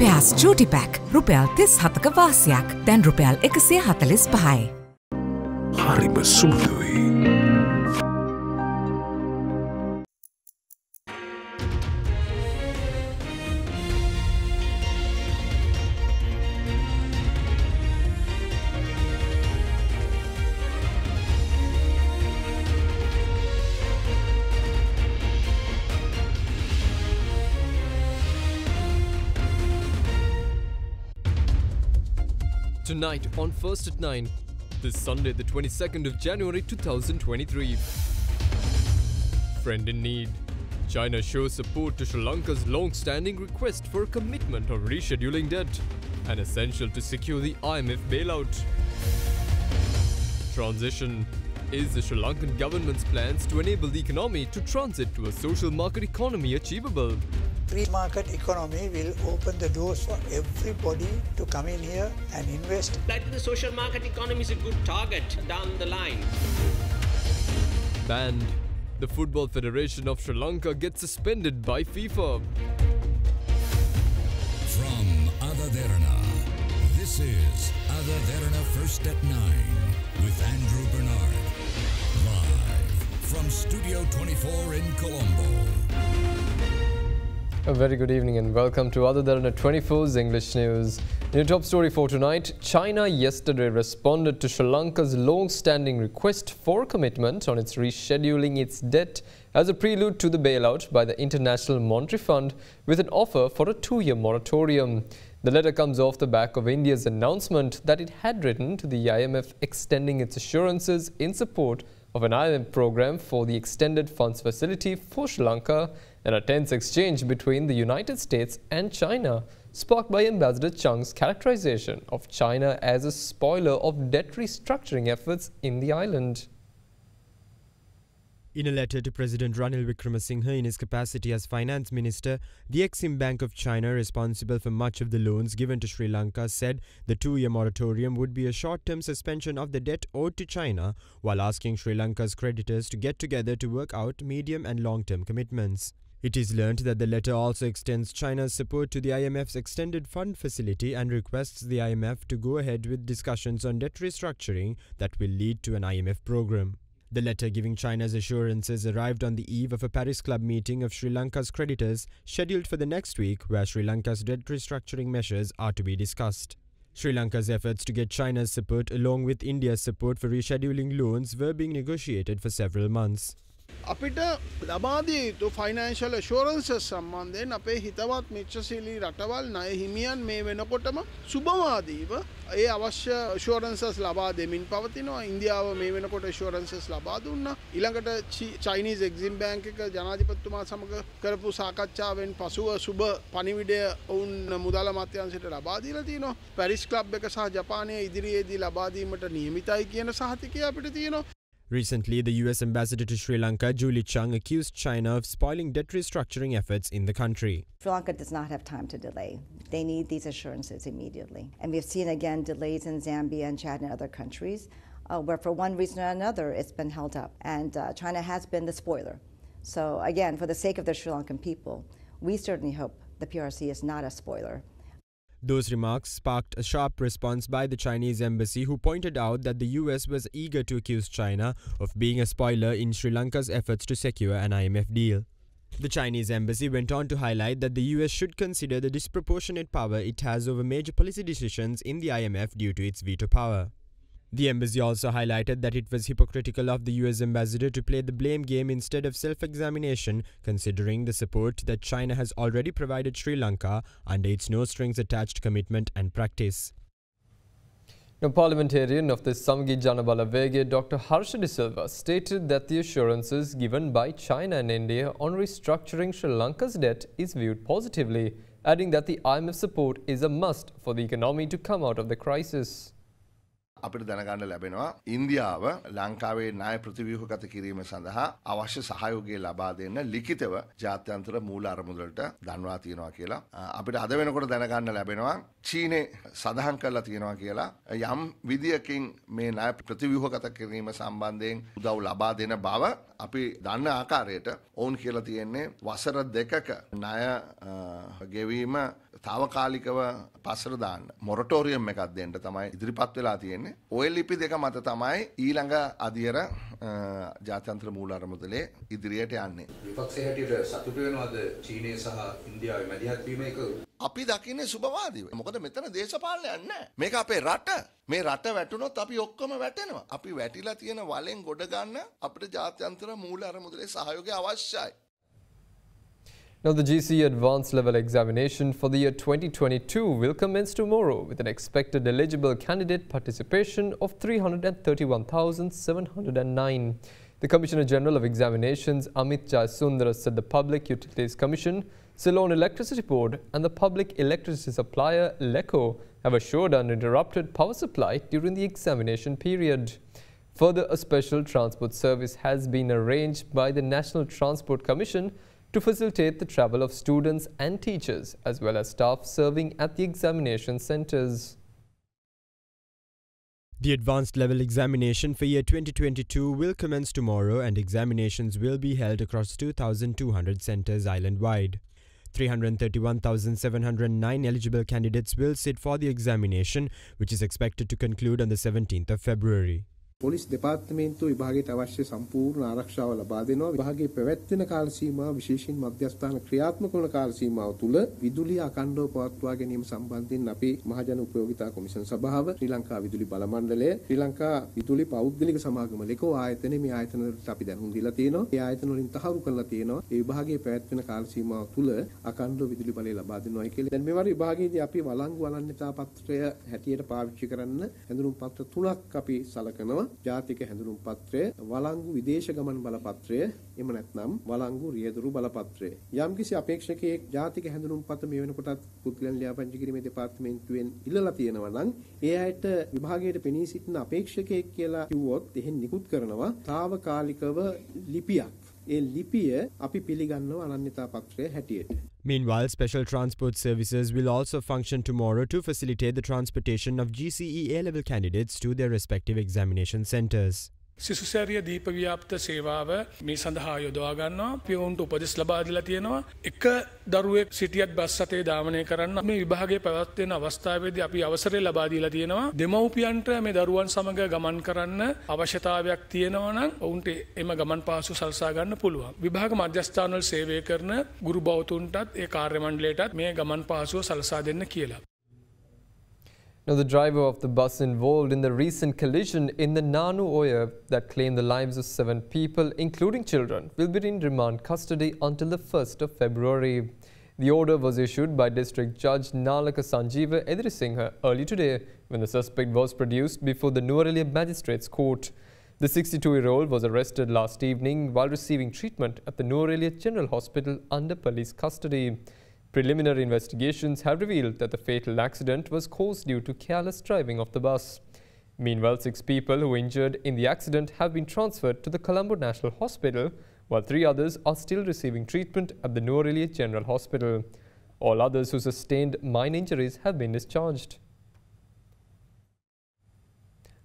Payas Chuti Pack, Rupial 37ක වාසියක්. දැන් රුපියල් 145යි. හරිම සුළුයි. Tonight on First at 9, this Sunday the 22nd of January 2023. Friend in need. China shows support to Sri Lanka's long-standing request for a commitment on rescheduling debt, and essential to secure the IMF bailout. Transition. Is the Sri Lankan government's plans to enable the economy to transit to a social market economy achievable? Free market economy will open the doors for everybody to come in here and invest. Like the social market economy is a good target down the line. Banned. The Football Federation of Sri Lanka gets suspended by FIFA. From AdaDerana, this is AdaDerana First at 9 with Andrew Bernard. Live from Studio 24 in Colombo. A very good evening and welcome to AdaDerana 24's English News. In your top story for tonight, China yesterday responded to Sri Lanka's long-standing request for commitment on its rescheduling its debt as a prelude to the bailout by the International Monetary Fund with an offer for a 2-year moratorium. The letter comes off the back of India's announcement that it had written to the IMF extending its assurances in support of an IMF program for the extended funds facility for Sri Lanka, and a tense exchange between the United States and China, sparked by Ambassador Chang's characterization of China as a spoiler of debt restructuring efforts in the island. In a letter to President Ranil Wickremesinghe in his capacity as Finance Minister, the Exim Bank of China, responsible for much of the loans given to Sri Lanka, said the 2-year moratorium would be a short-term suspension of the debt owed to China, while asking Sri Lanka's creditors to get together to work out medium and long-term commitments. It is learnt that the letter also extends China's support to the IMF's extended fund facility and requests the IMF to go ahead with discussions on debt restructuring that will lead to an IMF program. The letter giving China's assurances arrived on the eve of a Paris Club meeting of Sri Lanka's creditors scheduled for the next week, where Sri Lanka's debt restructuring measures are to be discussed. Sri Lanka's efforts to get China's support along with India's support for rescheduling loans were being negotiated for several months. අපිට ලබා දිය යුතු financial ඇෂුරන්සස් සම්බන්ධයෙන් අපේ හිතවත් මිත්‍රශීලී රටවල් ණය හිමියන් මේ වෙනකොටම සුබවාදීව ඒ අවශ්‍ය ඇෂුරන්සස් ලබා දෙමින් පවතිනවා. ඉන්දියාව මේ වෙනකොට ඇෂුරන්සස් ලබා දුන්නා. ඊළඟට චයිනීස් එක්සිම් බැංක් එක ජනාධිපතිතුමා සමග කරපු සාකච්ඡාවෙන් පසුව සුබ පණිවිඩය වුන් මුදල් අමාත්‍යාංශයට ලබා දීලා තිනවා. පැරිස් ක්ලබ් එක සහ ජපානය ඉදිරියේදී ලබා දීමට නියමිතයි කියන සහතිකය අපිට තියෙනවා. Recently, the US ambassador to Sri Lanka, Julie Chung, accused China of spoiling debt restructuring efforts in the country. Sri Lanka does not have time to delay. They need these assurances immediately. And we've seen again delays in Zambia and Chad and other countries where for one reason or another it's been held up. And China has been the spoiler. So again, for the sake of the Sri Lankan people, we certainly hope the PRC is not a spoiler. Those remarks sparked a sharp response by the Chinese embassy, who pointed out that the US was eager to accuse China of being a spoiler in Sri Lanka's efforts to secure an IMF deal. The Chinese embassy went on to highlight that the US should consider the disproportionate power it has over major policy decisions in the IMF due to its veto power. The embassy also highlighted that it was hypocritical of the US ambassador to play the blame game instead of self-examination, considering the support that China has already provided Sri Lanka under its no-strings-attached commitment and practice. Now, parliamentarian of the Samgi Janabala Vege, Dr. Harsha De Silva, stated that the assurances given by China and India on restructuring Sri Lanka's debt is viewed positively, adding that the IMF support is a must for the economy to come out of the crisis. අපිට දැනගන්න ලැබෙනවා ඉන්දියාව ලංකාවේ ණය ප්‍රතිව්‍යුහගත කිරීම සඳහා අවශ්‍ය සහයෝගය ලබා දෙන්න ලිඛිතව ජාත්‍යන්තර මූල අරමුදලට දන්වා තියෙනවා කියලා. අපිට අද වෙනකොට දැනගන්න ලැබෙනවා චීනේ සඳහන් කරලා තියෙනවා කියලා යම් විදියකින් මේ ණය ප්‍රතිව්‍යුහගත කිරීම සම්බන්ධයෙන් උදව් ලබා දෙන බව අපි දන්න ආකාරයට ඔවුන් කියලා තියෙන්නේ වසර 2ක ණය ගෙවීම තාවකාලිකව පස්සට දාන්න මොරටෝරියම් එකක් දෙන්න තමයි ඉදිරිපත් වෙලා තියෙන්නේ. ඔය ලිපි දෙක මත තමයි ඊළඟ අධියර ජාත්‍යන්තර මූල අරමුදලේ ඉදිරියට යන්නේ. විපක්ෂයේ හැටියට සතුටු වෙනවද චීනය සහ ඉන්දියාවේ මැදිහත් වීම එක? අපි දකින්නේ සුබවාදීව. මොකද මෙතන දේශපාලනයක් නැහැ. මේක අපේ රට. මේ රට වැටුනොත් අපි ඔක්කොම වැටෙනවා. අපි වැටිලා තියෙන වලෙන් ගොඩ ගන්න අපිට ජාත්‍යන්තර මූල අරමුදලේ සහයෝගය අවශ්‍යයි. Now, the GCE Advanced Level Examination for the year 2022 will commence tomorrow with an expected eligible candidate participation of 331,709. The Commissioner General of Examinations, Amit Jayasundara, said the Public Utilities Commission, Ceylon Electricity Board and the Public Electricity Supplier, LECO, have assured uninterrupted power supply during the examination period. Further, a special transport service has been arranged by the National Transport Commission to facilitate the travel of students and teachers as well as staff serving at the examination centres. The advanced level examination for year 2022 will commence tomorrow and examinations will be held across 2,200 centres island-wide. 331,709 eligible candidates will sit for the examination, which is expected to conclude on the 17th of February. Police දෙපාර්තමේන්තුව විභාගයට අවශ්‍ය සම්පූර්ණ ආරක්ෂාව ලබා දෙනවා. විභාගයේ පැවැත්වෙන කාල සීමාව විශේෂයෙන් මධ්‍යස්ථාන ක්‍රියාත්මක වන කාල සීමාව තුල විදුලිය අඛණ්ඩව පවත්වා ගැනීම සම්බන්ධයෙන් අපි මහජන උපයෝගිතා කොමිෂන් සභාව, ශ්‍රී ලංකා විදුලි බල මණ්ඩලය, ශ්‍රී ලංකා විදුලි පෞද්ගලික සමාගම ලෙකෝ ආයතනයේ මේ ආයතන වලට අපි දැනුම් දීලා තියෙනවා. මේ ආයතන වලින් තහවුරු කරලා තියෙනවා. මේ විභාගයේ පැවැත්වෙන කාල සීමාව තුල අඛණ්ඩව විදුලි බලය ලබා දෙනවායි කියලා. දැන් මේ වගේ විභාගයේදී අපි වළංගු අනන්‍යතා පත්‍රය හැටියට පාවිච්චි කරන්න හැඳුනුම් පත්‍ර 3ක් අපි සලකනවා. ජාතික හැඳුනුම් පත්‍රය, වළංගු විදේශ ගමන් බලපත්‍රය, එහෙම නැත්නම් වළංගු රියදුරු බලපත්‍රය. යම්කිසි අපේක්ෂකයෙක් ජාතික හැඳුනුම් පත්‍ර මේ වෙනකොටත් පුද්ගලයන් ලියාපදිංචි කිරීමේ දෙපාර්තමේන්තුවෙන් ඉල්ලලා තියෙනවා නම් ඒ අයට විභාගයට පෙනී සිටින අපේක්ෂකයෙක් කියලා කිව්වොත් එහෙන් නිකුත් කරනවා తాවකාලිකව ලිපියක්. ඒ ලිපිය අපි පිළිගන්නවා අනන්‍යතා පත්‍රය හැටියට. Meanwhile, special transport services will also function tomorrow to facilitate the transportation of GCE A-level candidates to their respective examination centres. සිසුසැරිය දීප ව්‍යාප්ත සේවාව මේ සඳහා යොදවා ගන්නවා. අපි ඔවුන්ට උපදෙස් ලබා දීලා තියෙනවා. එක දරුවෙක් සිටියත් බස් රථය ධාවනය කරන්න මේ විභාගයේ පැවැත්වෙන අවස්ථාවේදී අපි අවසරය ලබා දීලා තියෙනවා. දෙමව්පියන්ට මේ දරුවන් සමග ගමන් කරන්න අවශ්‍යතාවයක් තියෙනවා නම් ඔවුන්ට එම ගමන් පාසු සලසා ගන්න පුළුවන්. විභාග මධ්‍යස්ථානවල සේවය කරන ගුරු බෞතුන්ටත් ඒ කාර්ය මණ්ඩලයටත් මේ ගමන් පාසුව සලසා දෙන්න කියලා. Now, the driver of the bus involved in the recent collision in the Nanu Oya that claimed the lives of 7 people, including children, will be in remand custody until the 1st of February. The order was issued by District Judge Lanka Sanjeeva Edirisinghe early today when the suspect was produced before the Nuwara Magistrates Court. The 62-year-old was arrested last evening while receiving treatment at the Nuwara General Hospital under police custody. Preliminary investigations have revealed that the fatal accident was caused due to careless driving of the bus. Meanwhile, 6 people who were injured in the accident have been transferred to the Colombo National Hospital, while 3 others are still receiving treatment at the Nuwara General Hospital. All others who sustained minor injuries have been discharged.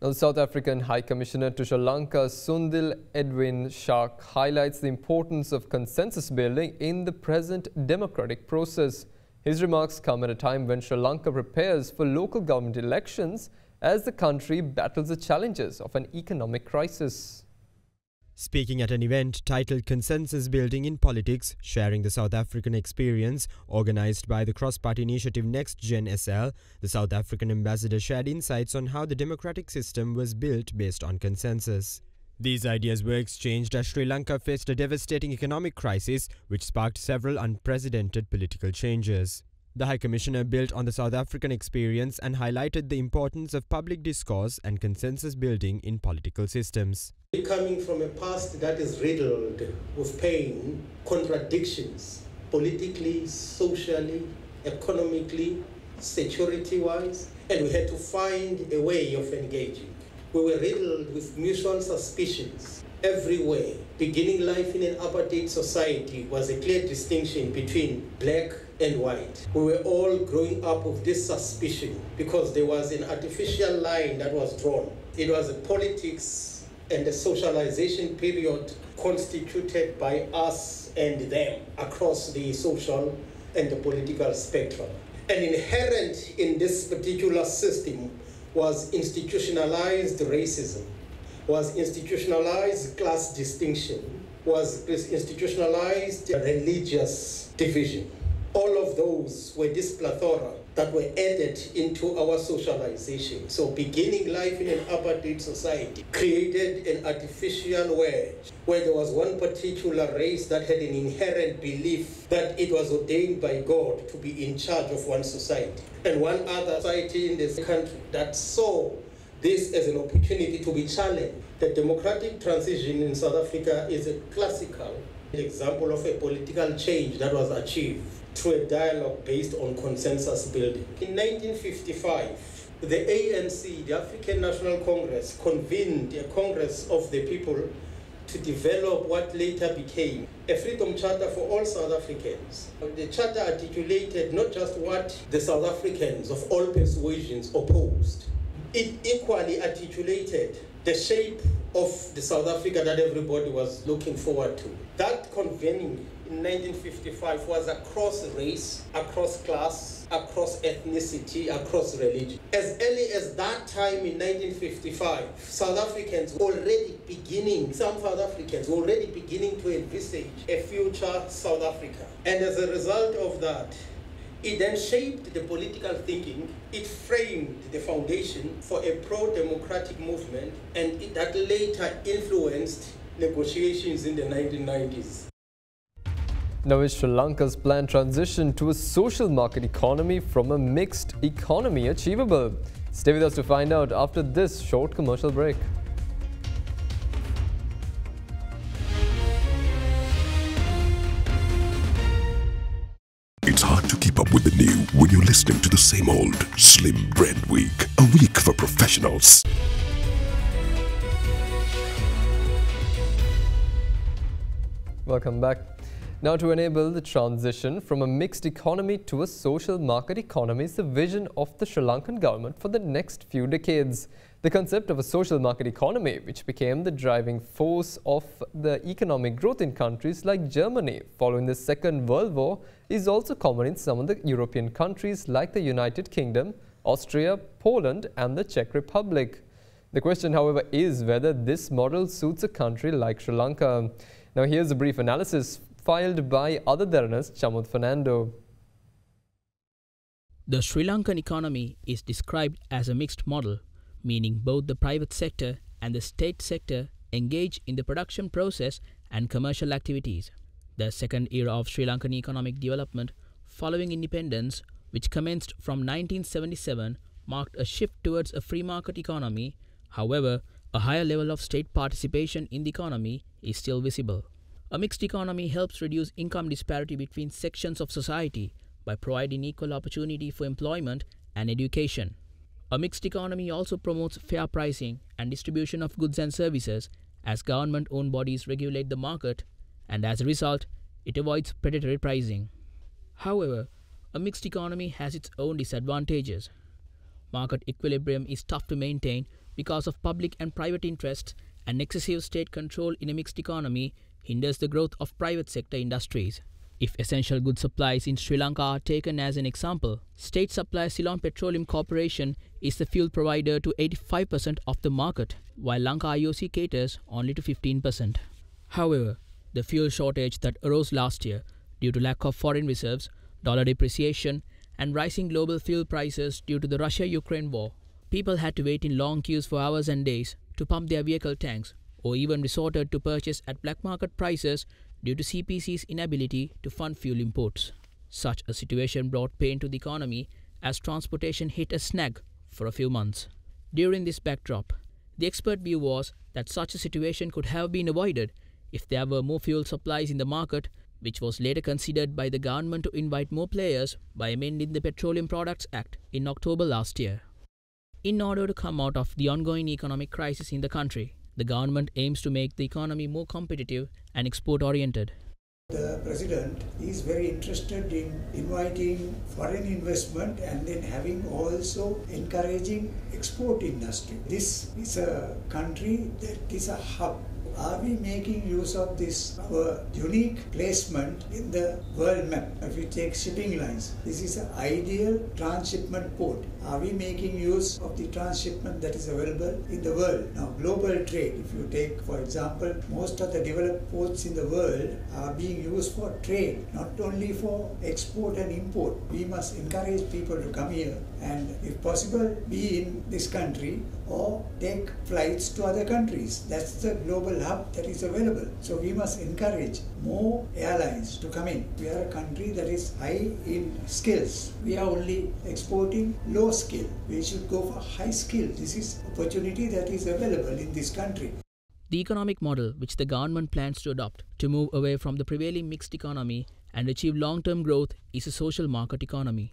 Now, the South African High Commissioner to Sri Lanka, Sundil Edwin Shark, highlights the importance of consensus building in the present democratic process. His remarks come at a time when Sri Lanka prepares for local government elections as the country battles the challenges of an economic crisis. Speaking at an event titled Consensus Building in Politics, Sharing the South African Experience, organised by the cross-party initiative Next Gen SL, the South African ambassador shared insights on how the democratic system was built based on consensus. These ideas were exchanged as Sri Lanka faced a devastating economic crisis which sparked several unprecedented political changes. The High Commissioner built on the South African experience and highlighted the importance of public discourse and consensus building in political systems. Coming from a past that is riddled with pain, contradictions, politically, socially, economically, security-wise, and we had to find a way of engaging. We were riddled with mutual suspicions everywhere. Beginning life in an apartheid society was a clear distinction between black and white. We were all growing up with this suspicion because there was an artificial line that was drawn. It was a politics and a socialization period constituted by us and them across the social and the political spectrum. And inherent in this particular system was institutionalized racism, was institutionalized class distinction, was institutionalized religious division. All of those were this plethora that were added into our socialization. So beginning life in an apartheid society created an artificial wedge where there was one particular race that had an inherent belief that it was ordained by God to be in charge of one society, and one other society in this country that saw this as an opportunity to be challenged. The democratic transition in South Africa is a classical example of a political change that was achieved through a dialogue based on consensus building. In 1955, the ANC, the African National Congress, convened a Congress of the People to develop what later became a Freedom Charter for all South Africans. The charter articulated not just what the South Africans of all persuasions opposed, it equally articulated the shape of the South Africa that everybody was looking forward to. That convening in 1955 was across race, across class, across ethnicity, across religion. As early as that time in 1955, some South Africans were already beginning to envisage a future South Africa. And as a result of that, it then shaped the political thinking, it framed the foundation for a pro-democratic movement, and that later influenced negotiations in the 1990s. Now, is Sri Lanka's planned transition to a social market economy from a mixed economy achievable? Stay with us to find out after this short commercial break. It's hard to keep up with the new when you're listening to the same old Slim Bread Week, a week for professionals. Welcome back. Now, to enable the transition from a mixed economy to a social market economy is the vision of the Sri Lankan government for the next few decades. The concept of a social market economy, which became the driving force of the economic growth in countries like Germany following the Second World War, is also common in some of the European countries like the United Kingdom, Austria, Poland and the Czech Republic. The question, however, is whether this model suits a country like Sri Lanka. Now, here's a brief analysis filed by AdaDerana's Chamut Fernando. The Sri Lankan economy is described as a mixed model, meaning both the private sector and the state sector engage in the production process and commercial activities. The second era of Sri Lankan economic development following independence, which commenced from 1977, marked a shift towards a free market economy. However, a higher level of state participation in the economy is still visible. A mixed economy helps reduce income disparity between sections of society by providing equal opportunity for employment and education. A mixed economy also promotes fair pricing and distribution of goods and services as government-owned bodies regulate the market, and as a result, it avoids predatory pricing. However, a mixed economy has its own disadvantages. Market equilibrium is tough to maintain because of public and private interests, and excessive state control in a mixed economy hinders the growth of private sector industries. If essential goods supplies in Sri Lanka are taken as an example, state supplier Ceylon Petroleum Corporation is the fuel provider to 85% of the market, while Lanka IOC caters only to 15%. However, the fuel shortage that arose last year due to lack of foreign reserves, dollar depreciation, and rising global fuel prices due to the Russia-Ukraine war, people had to wait in long queues for hours and days to pump their vehicle tanks, or even resorted to purchase at black market prices due to CPC's inability to fund fuel imports. Such a situation brought pain to the economy as transportation hit a snag for a few months. During this backdrop, the expert view was that such a situation could have been avoided if there were more fuel supplies in the market, which was later considered by the government to invite more players by amending the Petroleum Products Act in October last year. In order to come out of the ongoing economic crisis in the country, the government aims to make the economy more competitive and export-oriented. The president is very interested in inviting foreign investment and then having also encouraging export industry. This is a country that is a hub. Are we making use of this, our unique placement in the world map? If you take shipping lines, this is an ideal transshipment port. Are we making use of the transshipment that is available in the world? Now, global trade, if you take, for example, most of the developed ports in the world are being used for trade, not only for export and import. We must encourage people to come here and, if possible, be in this country or take flights to other countries. That's the global hub that is available. So we must encourage more airlines to come in. We are a country that is high in skills. We are only exporting low skill. We should go for high skill. This is opportunity that is available in this country. The economic model which the government plans to adopt to move away from the prevailing mixed economy and achieve long-term growth is a social market economy.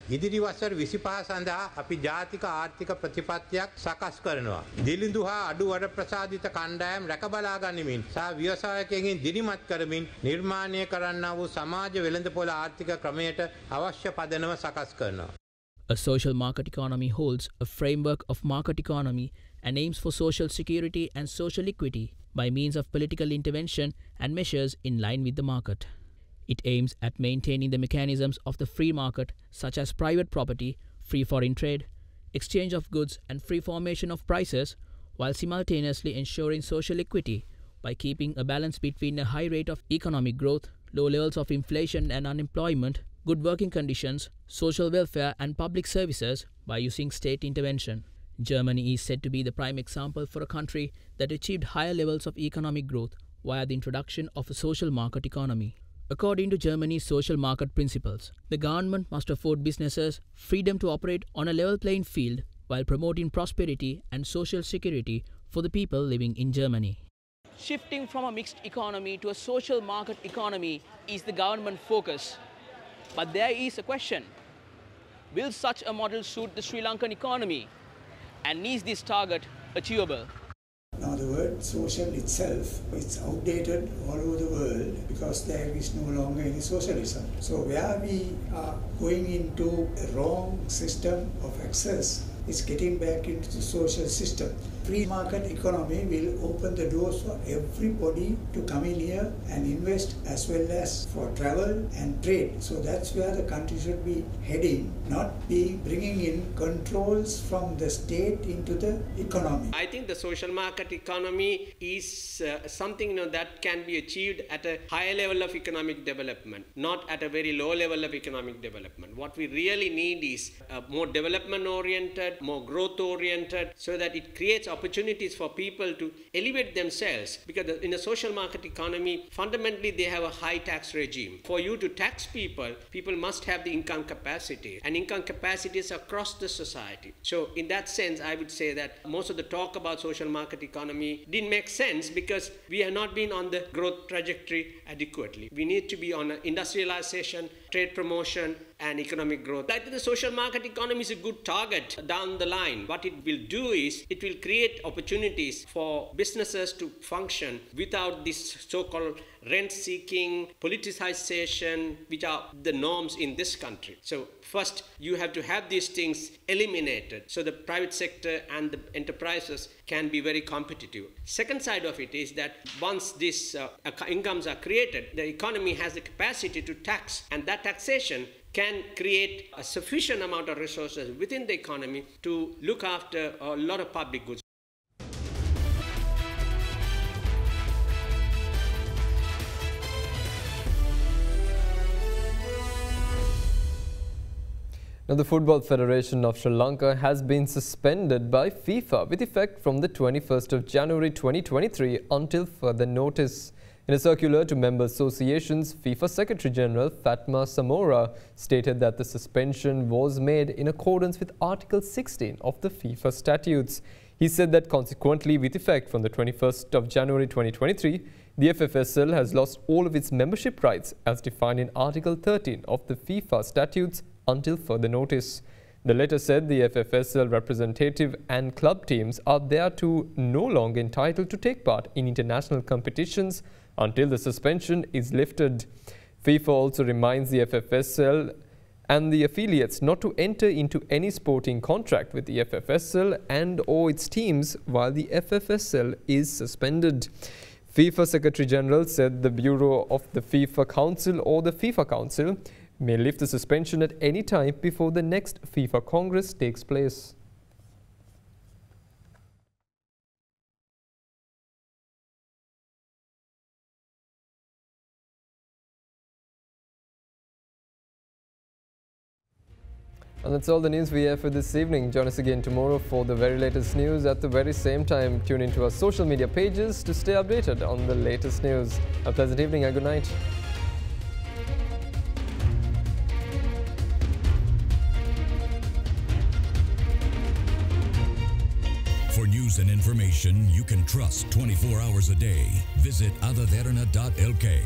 ඉදිරි වසර 25 සඳහා අපි ජාතික ආර්ථික ප්‍රතිපත්තියක් සකස් කරනවා. දිලිඳු හා අඩු වර ප්‍රසාදිත කණ්ඩායම් රැකබලා ගනිමින් සහ ව්‍යවසායකයන්ගෙන් දිරිමත් කරමින් නිර්මාණය කරන්නා වූ සමාජ වෙළඳපොළ ආර්ථික ක්‍රමයට අවශ්‍ය පදනම සකස් කරනවා. A social market economy holds a framework of market economy and aims for social security and social equity by means of political intervention and measures in line with the market. It aims at maintaining the mechanisms of the free market, such as private property, free foreign trade, exchange of goods and free formation of prices, while simultaneously ensuring social equity by keeping a balance between a high rate of economic growth, low levels of inflation and unemployment, good working conditions, social welfare and public services by using state intervention. Germany is said to be the prime example for a country that achieved higher levels of economic growth via the introduction of a social market economy. According to Germany's social market principles, the government must afford businesses freedom to operate on a level playing field while promoting prosperity and social security for the people living in Germany. Shifting from a mixed economy to a social market economy is the government focus. But there is a question. Will such a model suit the Sri Lankan economy? And is this target achievable? Now the word social itself, it's outdated all over the world because there is no longer any socialism. So where we are going into a wrong system of access, it's getting back into the social system. Free market economy will open the doors for everybody to come in here and invest as well as for travel and trade. So that's where the country should be heading, not bringing in controls from the state into the economy. I think the social market economy is something that can be achieved at a higher level of economic development, not at a very low level of economic development. What we really need is more development oriented, more growth oriented, so that it creates opportunities for people to elevate themselves, because in a social market economy, fundamentally they have a high tax regime. For you to tax people, people must have the income capacity, and income capacities across the society. So in that sense, I would say that most of the talk about social market economy didn't make sense because we have not been on the growth trajectory adequately. We need to be on industrialization, trade promotion, and economic growth. I think the social market economy is a good target down the line. What it will do is it will create opportunities for businesses to function without this so-called rent-seeking, politicization, which are the norms in this country. So first, you have to have these things eliminated so the private sector and the enterprises can be very competitive. Second side of it is that once these incomes are created, the economy has the capacity to tax, and that taxation can create a sufficient amount of resources within the economy to look after a lot of public goods. Now, the Football Federation of Sri Lanka has been suspended by FIFA with effect from the 21st of January 2023 until further notice. In a circular to member associations, FIFA Secretary General Fatma Samora stated that the suspension was made in accordance with Article 16 of the FIFA statutes. He said that consequently, with effect from the 21st of January 2023, the FFSL has lost all of its membership rights as defined in Article 13 of the FIFA statutes until further notice. The letter said the FFSL representative and club teams are thereto no longer entitled to take part in international competitions until the suspension is lifted. FIFA also reminds the FFSL and the affiliates not to enter into any sporting contract with the FFSL and or its teams while the FFSL is suspended. FIFA Secretary General said the Bureau of the FIFA Council or the FIFA Council may lift the suspension at any time before the next FIFA Congress takes place. And that's all the news we have for this evening. Join us again tomorrow for the very latest news at the very same time. Tune into our social media pages to stay updated on the latest news. A pleasant evening and good night. For news and information you can trust 24 hours a day, visit AdaDerana.lk.